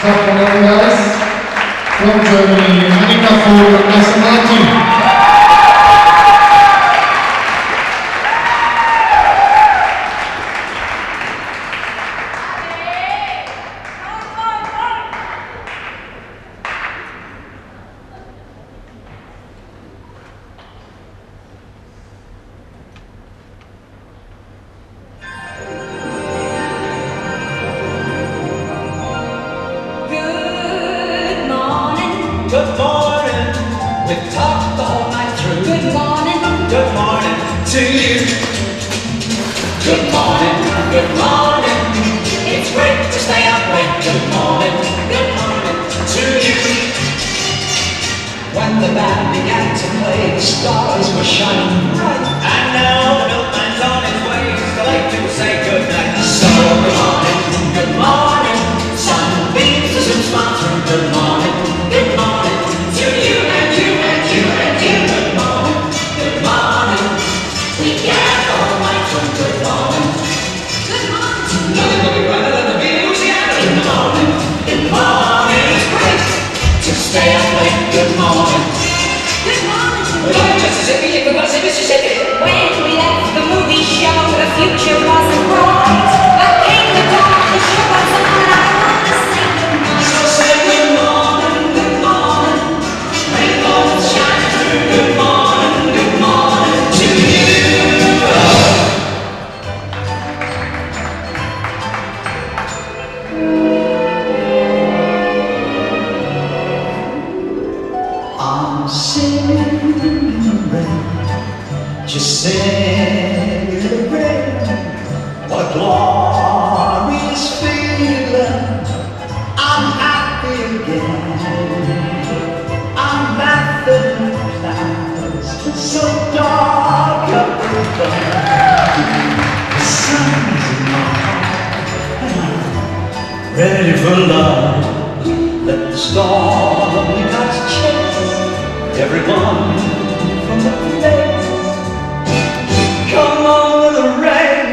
guys. From Germany, Anika for Lasse. Good morning, we've talked the whole night through. Good morning to you. Good morning, it's great to stay up late. Good morning to you. When the band began to play, the stars were shining bright. And now the milkman's on his way, it's too late to say good night. So good morning, sunbeams to soon smile through. Good morning to you and you and you and you. Good morning, we gathered all night from good morning. Nothing will be brighter than the views we had in the morning. Good morning, it's great to stay up late. Good morning. Well, just as if we live across in Mississippi. When we left the movie show, the future wasn't bright. But came the dark, the show was on, I wanna say good morning. So say good morning, rainbows shine through. Good morning to you. I'm singing in the rain, just singing in the rain. What a glorious feeling, I'm happy again. I'm laughing at clouds so dark up above. The sun's in my heart and I'm ready for love. Let the stormy clouds chase everyone from the place. Come on with the rain,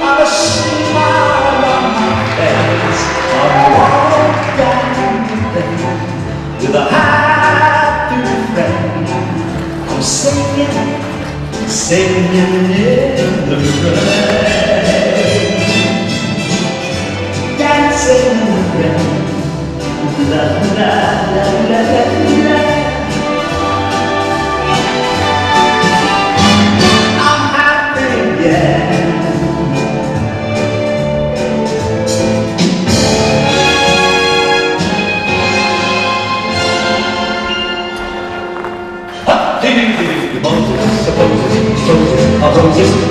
I've a smile on my face. I'll walk down the lane with a happy refrain. I'm singing in the rain, dancing in the rain. La la la la la la. I'm happy again.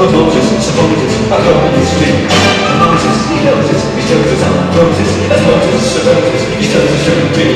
Moses, supposes, I'll go in the street. Moses, he knows it, he shows us how roses. As Moses supposes, he shows us shouldn't be.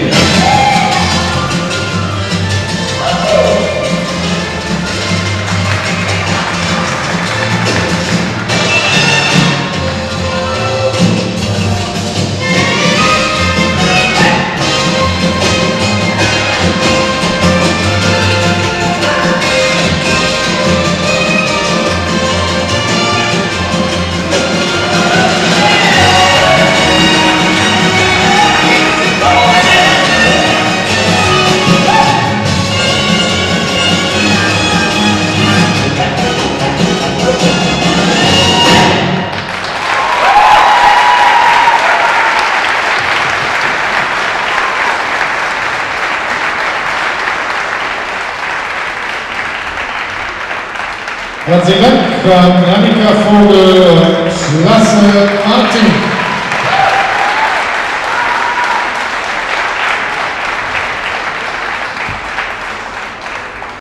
Herzlichen Dank, Anika Vogel und Lasse Martin.